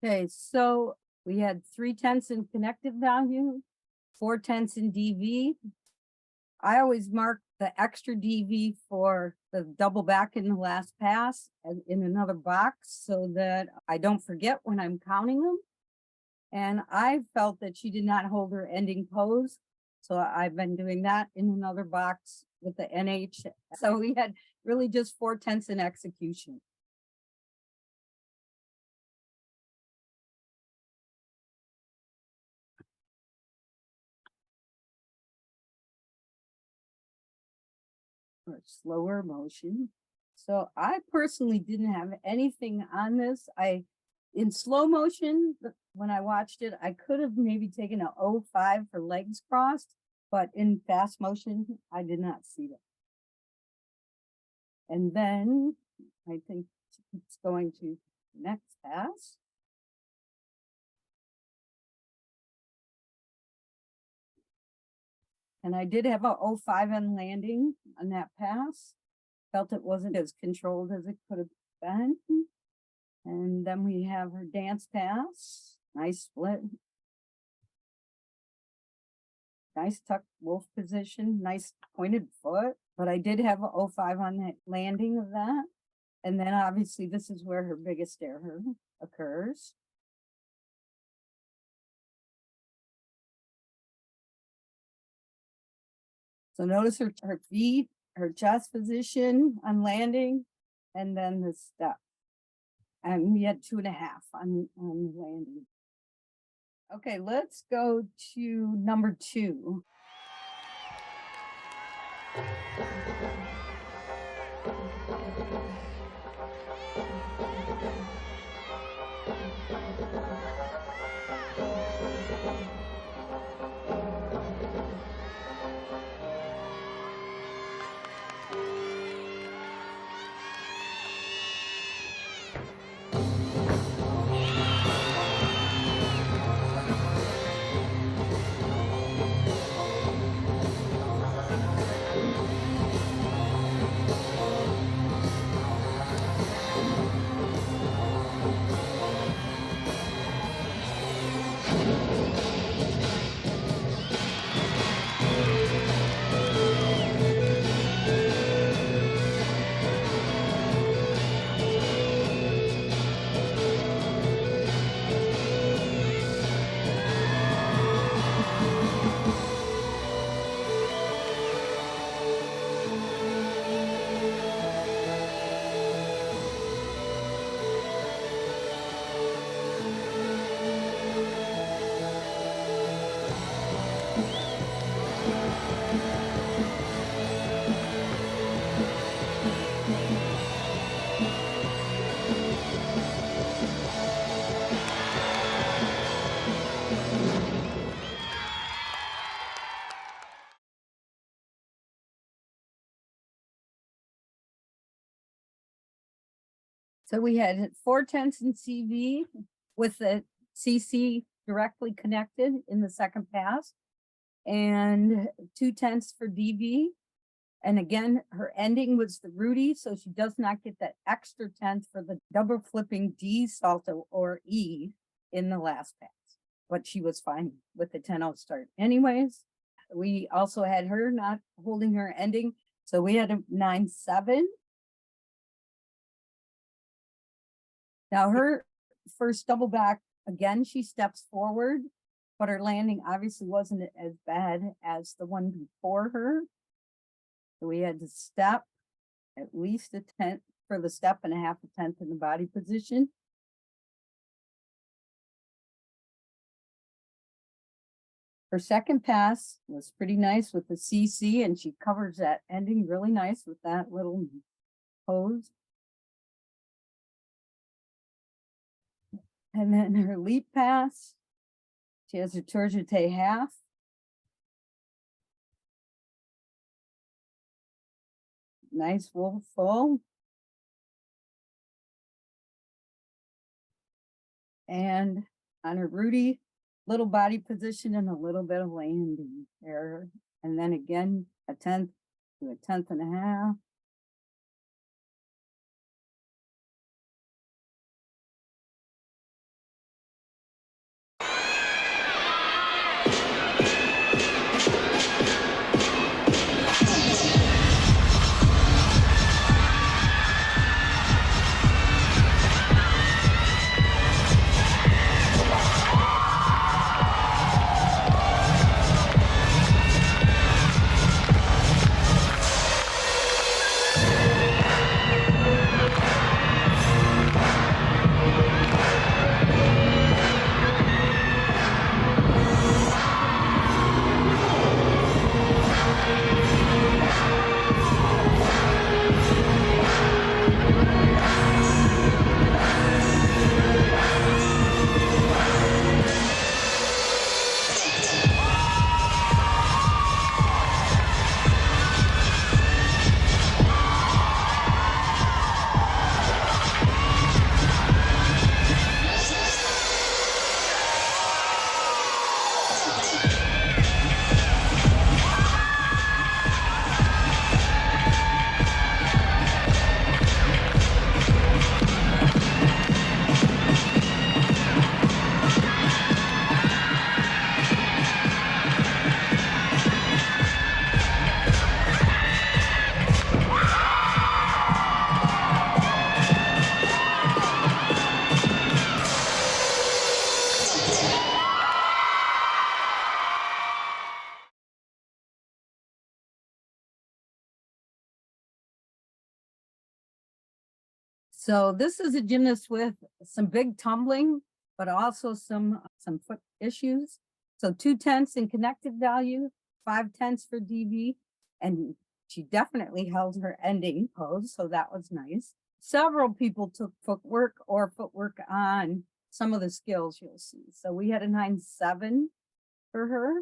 Okay, so we had 3/10 in connective value, 4/10 in DV. I always mark the extra DV for the double back in the last pass and in another box so that I don't forget when I'm counting them. And I felt that she did not hold her ending pose. So I've been doing that in another box with the NH. So we had really just 4/10 in execution. Or slower motion. So I personally didn't have anything on this. In slow motion, when I watched it, I could have maybe taken a 05 for legs crossed, but in fast motion, I did not see that. And then I think it's going to next pass. And I did have a 05 on landing on that pass. Felt it wasn't as controlled as it could have been. And then we have her dance pass. Nice split. Nice tuck wolf position. Nice pointed foot. But I did have a 05 on that landing of that. And then obviously this is where her biggest error occurs. So notice her feet, her chest position on landing, and then the step. And we had 2.5 on landing. Okay, let's go to number 2. So we had 4/10 in CV with the CC directly connected in the second pass and 2/10 for DV. And again, her ending was the Rudy, so she does not get that extra 10th for the double flipping D salto or E in the last pass. But she was fine with the 10-0 start. Anyways, we also had her not holding her ending. So we had a 9/7. Now her first double back, again, she steps forward, but her landing obviously wasn't as bad as the one before her. So we had to step at least a 10th for the step and a 1/2 a 10th in the body position. Her second pass was pretty nice with the CC, and she covers that ending really nice with that little pose. And then her leap pass, she has her tour jeté half. Nice wolf full. And on her Rudy, little body position and a little bit of landing error. And then again, a 10th to a 10th and a half. So this is a gymnast with some big tumbling, but also some foot issues. So 2 tenths in connected value, 5 tenths for DV, and she definitely held her ending pose, so that was nice. Several people took footwork on some of the skills you'll see. So we had a 9.7 for her.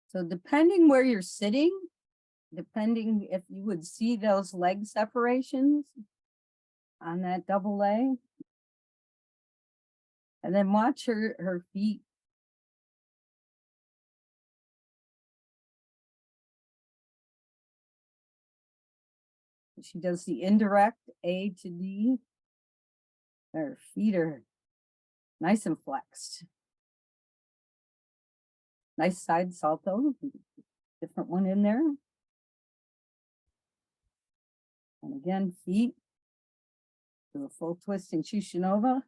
So depending where you're sitting, depending if you would see those leg separations on that double leg. And then watch her feet. She does the indirect A to D. Her feet are nice and flexed. Nice side salto, different one in there. And again, feet. Do a full twist in Shushinova.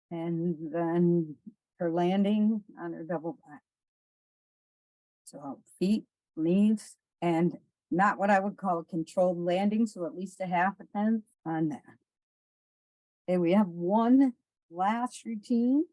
And then her landing on her double back. So feet, knees, and not what I would call a controlled landing, so at least a 1/2 tenth on that. Okay, we have one last routine.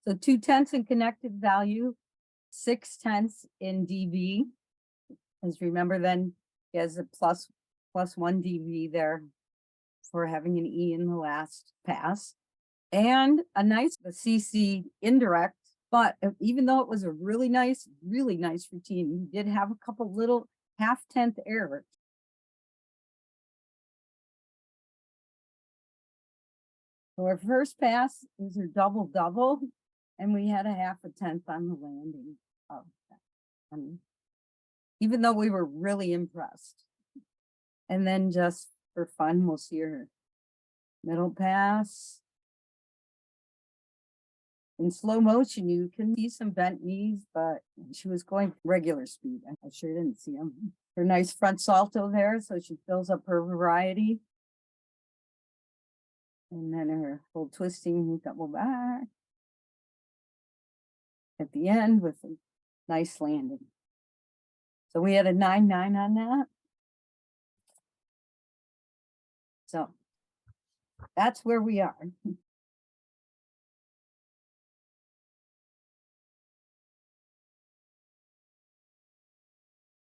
So 2 tenths in connected value, 6 tenths in DV. As remember, then he has a plus 1 DV there for having an E in the last pass. and a nice CC indirect. But even though it was a really nice routine, we did have a couple little half-tenth errors. So our first pass was a double, and we had a half a tenth on the landing of that. Even though we were really impressed. And then just for fun, we'll see her middle pass. In slow motion, you can see some bent knees, but she was going regular speed. I sure didn't see them. Her nice front salto there, so she fills up her variety. And then her full twisting double back. At the end with a nice landing. So we had a 9-9 on that. So that's where we are.